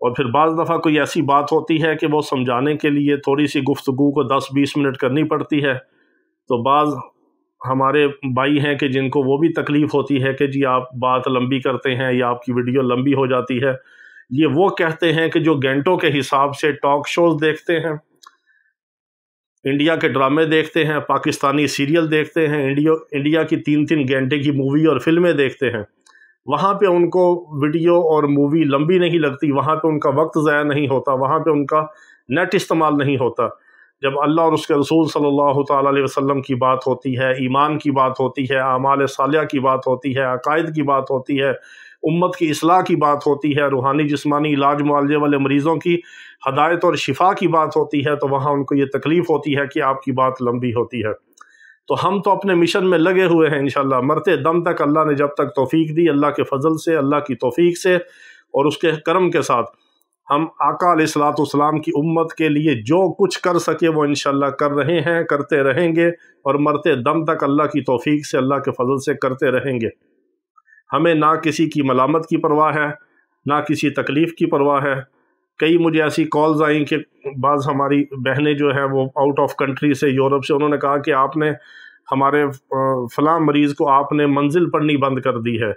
اور پھر بعض دفعہ کوئی ایسی بات ہوتی ہے کہ وہ سمجھانے کے لیے تھوڑی سی گفتگو کو 10-20 منٹ کرنی پڑتی ہے، تو بعض ہمارے بھائی ہیں کہ جن کو وہ بھی تکلیف ہوتی ہے کہ جی آپ بات لمبی کرتے ہیں یا آپ کی ویڈیو لمبی ہو جاتی ہے۔ یہ وہ کہتے ہیں کہ جو گھنٹوں کے حساب سے ٹاک شوز دیکھتے ہیں، انڈیا کے ڈرامے دیکھتے ہیں، پاکستانی سیریل دیکھتے ہیں، انڈیا کی 3-3 گھنٹے کی مووی اور فلمیں دیکھتے ہیں، وہاں پہ ان کو ویڈیو اور مووی لمبی نہیں لگتی، وہاں پہ ان کا وقت ضائع نہیں ہوتا، وہاں پہ ان کا نیٹ استعمال نہیں ہوتا۔ جب اللہ اور اس کے رسول صلی اللہ تعالیٰ علیہ وسلم کی بات ہوتی ہے، ایمان کی بات ہوتی ہے، اعمال صالحہ کی بات ہوتی ہے، عقائد کی بات ہوتی ہے، امت کی اصلاح کی بات ہوتی ہے، روحانی جسمانی علاج معالجے والے مریضوں کی ہدایت اور شفا کی بات ہوتی ہے، تو وہاں ان کو یہ تکلیف ہوتی ہے کہ آپ کی بات لمبی ہوتی ہے۔ تو ہم تو اپنے مشن میں لگے ہوئے ہیں انشاءاللہ، مرتے دم تک اللہ نے جب تک توفیق دی، اللہ کے فضل سے، اللہ کی توفیق سے اور اس کے کرم کے ساتھ، ہم آقا علیہ الصلوۃ والسلام کی امت کے لیے جو کچھ کر سکے وہ انشاءاللہ کر رہے ہیں، کرتے رہیں گے، اور مرتے دم تک اللہ کی توفیق سے، اللہ کے فضل سے کرتے رہیں گے۔ ہمیں نہ کسی کی ملامت کی پرواہ ہے، نہ کسی تکلیف کی پرواہ ہے۔ کئی مجھے ایسی کالز آئیں کہ بعض ہماری بہنیں جو ہیں وہ آؤٹ آف کنٹری سے، یورپ سے، انہوں نے کہا کہ آپ نے ہمارے فلاں مریض کو آپ نے منزل پڑھنی بند کر دی ہے،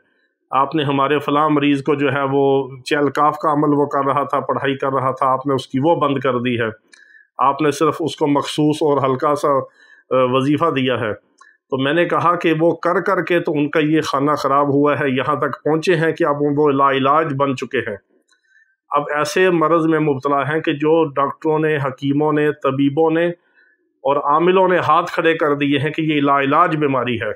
آپ نے ہمارے فلاں مریض کو جو ہے وہ چیل کاف کا عمل وہ کر رہا تھا، پڑھائی کر رہا تھا، آپ نے اس کی وہ بند کر دی ہے، آپ نے صرف اس کو مخصوص اور ہلکا سا وظیفہ دیا ہے۔ تو میں نے کہا کہ وہ کر کر کے تو ان کا یہ خانہ خراب ہوا ہے، یہاں تک پہنچے ہیں کہ اب وہ لا علاج بن چکے ہیں۔ اب ایسے مرض میں مبتلا ہیں کہ جو ڈاکٹروں نے، حکیموں نے، طبیبوں نے اور عاملوں نے ہاتھ کھڑے کر دیے ہیں کہ یہ لا علاج بیماری ہے۔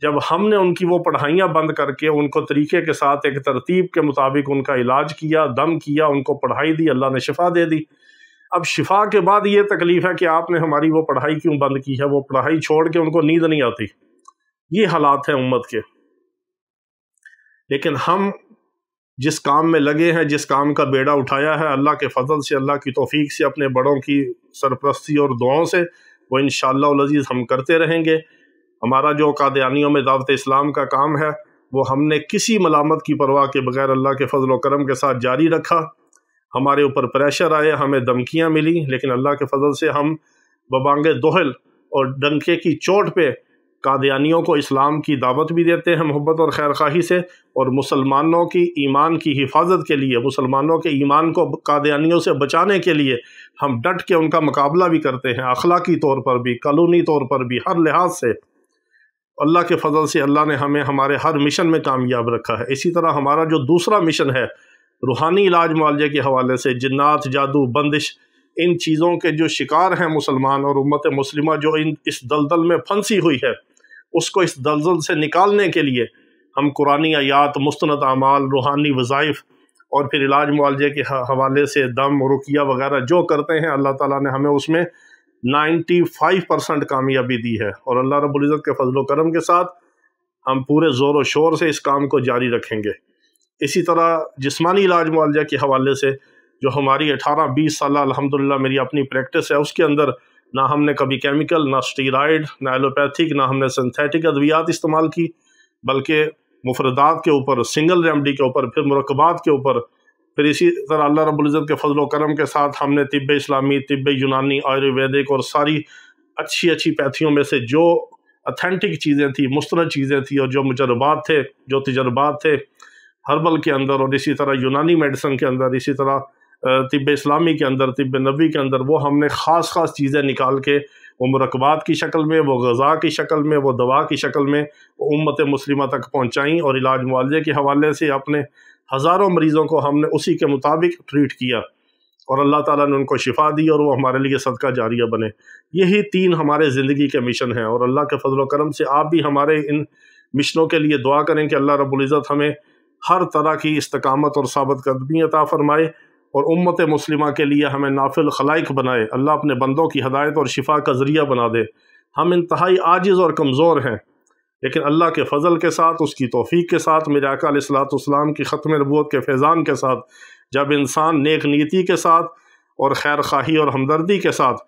جب ہم نے ان کی وہ پڑھائیاں بند کر کے ان کو طریقے کے ساتھ ایک ترتیب کے مطابق ان کا علاج کیا، دم کیا، ان کو پڑھائی دی، اللہ نے شفا دے دی۔ اب شفا کے بعد یہ تکلیف ہے کہ آپ نے ہماری وہ پڑھائی کیوں بند کی ہے، وہ پڑھائی چھوڑ کے ان کو نیند نہیں آتی۔ یہ حالات ہیں امت کے۔ لیکن ہم جس کام میں لگے ہیں، جس کام کا بیڑا اٹھایا ہے، اللہ کے فضل سے، اللہ کی توفیق سے، اپنے بڑوں کی سرپرستی اور دعاؤں سے، وہ انشاءاللہ العزیز ہم کرتے رہیں گے۔ ہمارا جو قادیانیوں میں دعوت اسلام کا کام ہے، وہ ہم نے کسی ملامت کی پرواہ کے بغیر اللہ کے فضل و کرم کے ساتھ جاری رکھا۔ ہمارے اوپر پریشر آئے، ہمیں دھمکیاں ملی، لیکن اللہ کے فضل سے ہم ببانگ دوہل اور ڈنکے کی چوٹ پہ قادیانیوں کو اسلام کی دعوت بھی دیتے ہیں محبت اور خیر خواہی سے، اور مسلمانوں کی ایمان کی حفاظت کے لیے، مسلمانوں کے ایمان کو قادیانیوں سے بچانے کے لیے ہم ڈٹ کے ان کا مقابلہ بھی کرتے ہیں، اخلاقی طور پر بھی، قانونی طور پر بھی، ہر لحاظ سے۔ اللہ کے فضل سے اللہ نے ہمیں ہمارے ہر مشن میں کامیاب رکھا ہے۔ اسی طرح ہمارا جو دوسرا مشن ہے روحانی علاج معالجے کے حوالے سے، جنات، جادو، بندش، ان چیزوں کے جو شکار ہیں مسلمان اور امت مسلمہ جو اس دلدل میں پھنسی ہوئی ہے، اس کو اس دلدل سے نکالنے کے لیے ہم قرآنی آیات، مستند اعمال، روحانی وظائف اور پھر علاج معالجے کے حوالے سے دم، رقیہ وغیرہ جو کرتے ہیں، اللہ تعالیٰ نے ہمیں اس میں 95% کامیابی دی ہے، اور اللہ رب العزت کے فضل و کرم کے ساتھ ہم پورے زور و شور سے اس کام کو جاری رکھیں گے۔ اسی طرح جسمانی علاج معالجہ کے حوالے سے جو ہماری 18-20 سالہ الحمدللہ میری اپنی پریکٹس ہے، اس کے اندر نہ ہم نے کبھی کیمیکل، نہ اسٹیرائڈ، نہ ایلوپیتھک، نہ ہم نے سنتھیٹک ادویات استعمال کی، بلکہ مفردات کے اوپر، سنگل ریمڈی کے اوپر، پھر مرکبات کے اوپر، پھر اسی طرح اللہ رب العزت کے فضل و کرم کے ساتھ ہم نے طب اسلامی، طب یونانی، آیورویدک اور ساری اچھی پیتھیوں میں سے جو اتھینٹک چیزیں تھیں، مستند چیزیں تھیں، اور جو مجربات تھے، جو تجربات تھے ہربل کے اندر، اور اسی طرح یونانی میڈیسن کے اندر، اسی طرح طب اسلامی کے اندر، طب نبوی کے اندر، وہ ہم نے خاص چیزیں نکال کے وہ مرکبات کی شکل میں، وہ غذا کی شکل میں، وہ دوا کی شکل میں امت مسلمہ تک پہنچائیں، اور علاج معالجے کے حوالے سے اپنے ہزاروں مریضوں کو ہم نے اسی کے مطابق ٹریٹ کیا، اور اللہ تعالیٰ نے ان کو شفا دی، اور وہ ہمارے لیے صدقہ جاریہ بنے۔ یہی 3 ہمارے زندگی کے مشن ہیں، اور اللہ کے فضل و کرم سے آپ بھی ہمارے ان مشنوں کے لیے دعا کریں کہ اللہ رب العزت ہمیں ہر طرح کی استقامت اور ثابت قدمی عطا فرمائے، اور امت مسلمہ کے لیے ہمیں نافل خلائق بنائے، اللہ اپنے بندوں کی ہدایت اور شفا کا ذریعہ بنا دے۔ ہم انتہائی عاجز اور کمزور ہیں، لیکن اللہ کے فضل کے ساتھ، اس کی توفیق کے ساتھ، میرے آقا علیہ الصلوۃ والسلام کی ختم نبوت کے فیضان کے ساتھ، جب انسان نیک نیتی کے ساتھ اور خیر خواہی اور ہمدردی کے ساتھ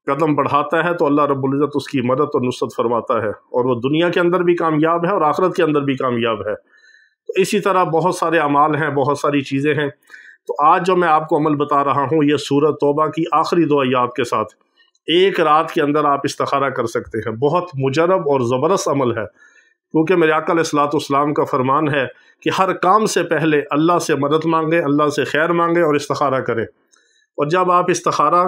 قدم بڑھاتا ہے، تو اللہ رب العزت اس کی مدد اور نصرت فرماتا ہے، اور وہ دنیا کے اندر بھی کامیاب ہے اور آخرت کے اندر بھی کامیاب ہے۔ تو اسی طرح بہت سارے اعمال ہیں، بہت ساری چیزیں ہیں۔ تو آج جو میں آپ کو عمل بتا رہا ہوں یہ سورۃ توبہ کی آخری 2 آیات کے ساتھ ایک رات کے اندر آپ استخارہ کر سکتے ہیں۔ بہت مجرب اور زبردست عمل ہے، کیونکہ میرے آقا علیہ الصلوۃ والسلام کا فرمان ہے کہ ہر کام سے پہلے اللہ سے مدد مانگیں، اللہ سے خیر مانگیں اور استخارہ کریں۔ اور جب آپ استخارہ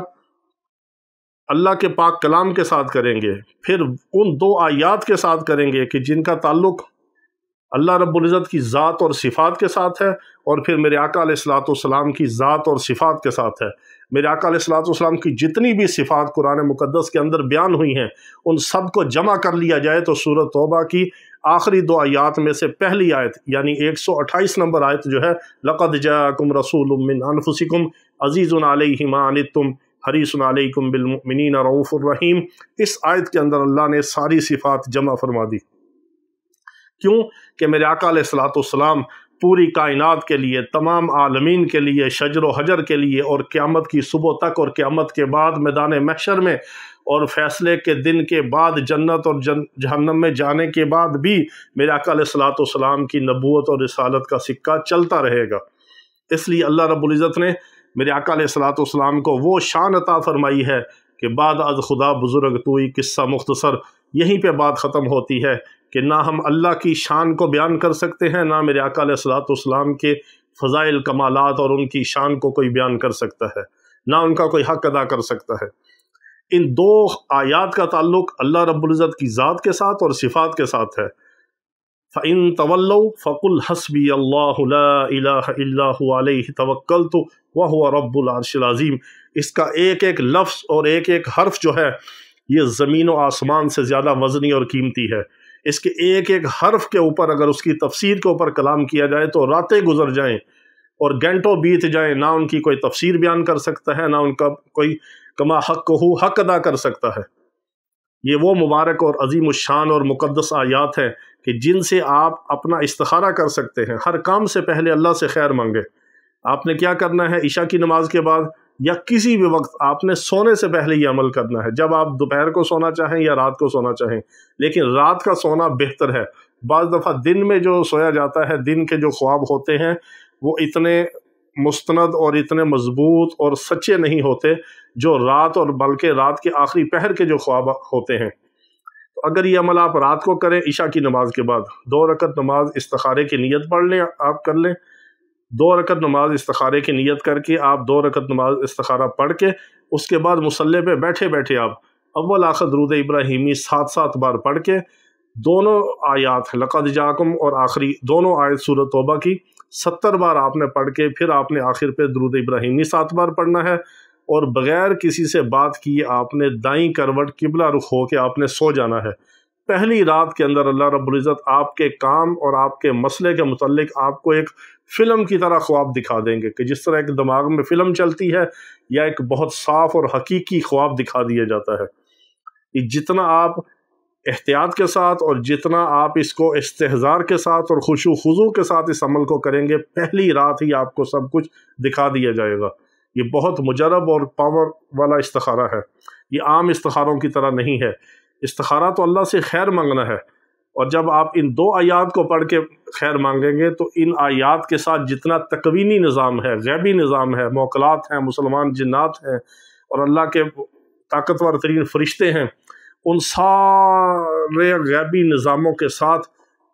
اللہ کے پاک کلام کے ساتھ کریں گے، پھر ان 2 آیات کے ساتھ کریں گے کہ جن کا تعلق اللہ رب العزت کی ذات اور صفات کے ساتھ ہے، اور پھر میرے آقا علیہ الصلوۃ والسلام کی ذات اور صفات کے ساتھ ہے۔ میرے آقا علیہ الصلوۃ والسلام کی جتنی بھی صفات قرآن مقدس کے اندر بیان ہوئی ہیں، ان سب کو جمع کر لیا جائے تو سورۃ توبہ کی آخری 2 آیات میں سے پہلی آیت یعنی 128 نمبر آیت جو ہے، لَقَدْ جَاءَكُمْ رَسُولٌ مِّنْ أَنفُسِكُمْ عَزِيزٌ عَلَيْهِ مَا عَنِتُّمْ حَرِيصٌ عَلَيْكُمْ بِالْمُؤْمِنِينَ رَءُوفٌ رَحِيمٌ۔ اس آیت کے اندر اللہ نے ساری صفات جمع فرما دی۔ کیوں کہ میرے آقا علیہ الصلوۃ والسلام پوری کائنات کے لیے، تمام عالمین کے لیے، شجر و حجر کے لیے، اور قیامت کی صبح تک اور قیامت کے بعد میدان محشر میں اور فیصلے کے دن کے بعد جنت اور جہنم میں جانے کے بعد بھی میرے آقا علیہ الصلوۃ والسلام کی نبوت اور رسالت کا سکہ چلتا رہے گا۔ اس لیے اللہ رب العزت نے میرے آقا علیہ الصلوۃ والسلام کو وہ شان عطا فرمائی ہے کہ بعد از خدا بزرگ توئی قصہ مختصر، یہیں پہ بات ختم ہوتی ہے کہ نہ ہم اللہ کی شان کو بیان کر سکتے ہیں، نہ میرے آقا علیہ الصلوۃ والسلام کے فضائل کمالات اور ان کی شان کو کوئی بیان کر سکتا ہے، نہ ان کا کوئی حق ادا کر سکتا ہے۔ ان 2 آیات کا تعلق اللہ رب العزت کی ذات کے ساتھ اور صفات کے ساتھ ہے۔ فَإِن تَوَلَّوْا فَقُلْ حَسْبِيَ اللَّهُ لَا إِلَٰهَ إِلَّا هُوَ عَلَيْهِ تَوَكَّلْتُ وَهُوَ رَبُّ الْعَرْشِ الْعَظِيمِ۔ اس کا ایک ایک لفظ اور ایک ایک حرف جو ہے یہ زمین و آسمان سے زیادہ وزنی اور قیمتی ہے۔ اس کے ایک ایک حرف کے اوپر اگر اس کی تفسیر کے اوپر کلام کیا جائے تو راتیں گزر جائیں اور گھنٹوں بیت جائیں، نہ ان کی کوئی تفسیر بیان کر سکتا ہے، نہ ان کا کوئی کما حق حق ادا کر سکتا ہے۔ یہ وہ مبارک اور عظیم الشان اور مقدس آیات ہیں کہ جن سے آپ اپنا استخارہ کر سکتے ہیں۔ ہر کام سے پہلے اللہ سے خیر مانگے۔ آپ نے کیا کرنا ہے؟ عشاء کی نماز کے بعد یا کسی بھی وقت آپ نے سونے سے پہلے یہ عمل کرنا ہے، جب آپ دوپہر کو سونا چاہیں یا رات کو سونا چاہیں، لیکن رات کا سونا بہتر ہے۔ بعض دفعہ دن میں جو سویا جاتا ہے، دن کے جو خواب ہوتے ہیں وہ اتنے مستند اور اتنے مضبوط اور سچے نہیں ہوتے جو رات، اور بلکہ رات کے آخری پہر کے جو خواب ہوتے ہیں۔ تو اگر یہ عمل آپ رات کو کریں عشاء کی نماز کے بعد، 2 رکعت نماز استخارے کی نیت پڑھ لیں، آپ کر لیں 2 رکعت نماز استخارے کی نیت کر کے آپ 2 رکعت نماز استخارہ پڑھ کے اس کے بعد مصلی پہ بیٹھے بیٹھے آپ اول آخر درود ابراہیمی 7 بار پڑھ کے دونوں آیات لقد جاکم اور آخری دونوں آیت سورۃ توبہ کی 70 بار آپ نے پڑھ کے پھر آپ نے آخر پہ درود ابراہیمی 7 بار پڑھنا ہے، اور بغیر کسی سے بات کیے آپ نے دائیں کروٹ قبلہ رخ ہو کے آپ نے سو جانا ہے۔ پہلی رات کے اندر اللہ رب العزت آپ کے کام اور آپ کے مسئلے کے متعلق آپ کو ایک فلم کی طرح خواب دکھا دیں گے کہ جس طرح ایک دماغ میں فلم چلتی ہے، یا ایک بہت صاف اور حقیقی خواب دکھا دیا جاتا ہے۔ یہ جتنا آپ احتیاط کے ساتھ اور جتنا آپ اس کو استحضار کے ساتھ اور خشوع خضوع کے ساتھ اس عمل کو کریں گے، پہلی رات ہی آپ کو سب کچھ دکھا دیا جائے گا۔ یہ بہت مجرب اور پاور والا استخارہ ہے، یہ عام استخاروں کی طرح نہیں ہے۔ استخارہ تو اللہ سے خیر مانگنا ہے، اور جب آپ ان 2 آیات کو پڑھ کے خیر مانگیں گے تو ان آیات کے ساتھ جتنا تکوینی نظام ہے، غیبی نظام ہے، موکلات ہیں، مسلمان جنات ہیں اور اللہ کے طاقتور ترین فرشتے ہیں، ان سارے غیبی نظاموں کے ساتھ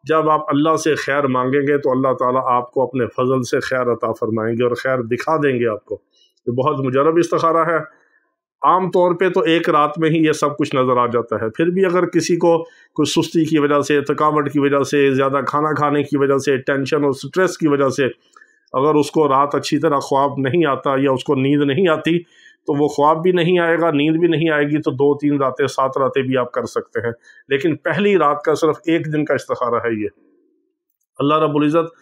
جب آپ اللہ سے خیر مانگیں گے تو اللہ تعالیٰ آپ کو اپنے فضل سے خیر عطا فرمائیں گے اور خیر دکھا دیں گے آپ کو۔ یہ بہت مجرب استخارہ ہے۔ عام طور پہ تو ایک رات میں ہی یہ سب کچھ نظر آ جاتا ہے، پھر بھی اگر کسی کو کوئی سستی کی وجہ سے، تھکاوٹ کی وجہ سے، زیادہ کھانا کھانے کی وجہ سے، ٹینشن اور سٹریس کی وجہ سے اگر اس کو رات اچھی طرح خواب نہیں آتا یا اس کو نیند نہیں آتی، تو وہ خواب بھی نہیں آئے گا، نیند بھی نہیں آئے گی، تو 2-3 راتیں 7 راتیں بھی آپ کر سکتے ہیں، لیکن پہلی رات کا صرف 1 دن کا استخارہ ہے یہ۔ اللہ رب العزت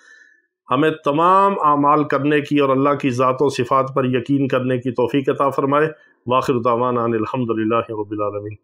ہمیں تمام اعمال کرنے کی اور اللہ کی ذات و صفات پر یقین کرنے کی توفیق عطا فرمائے۔ وآخر دعوانا ان الحمد للہ رب العالمین۔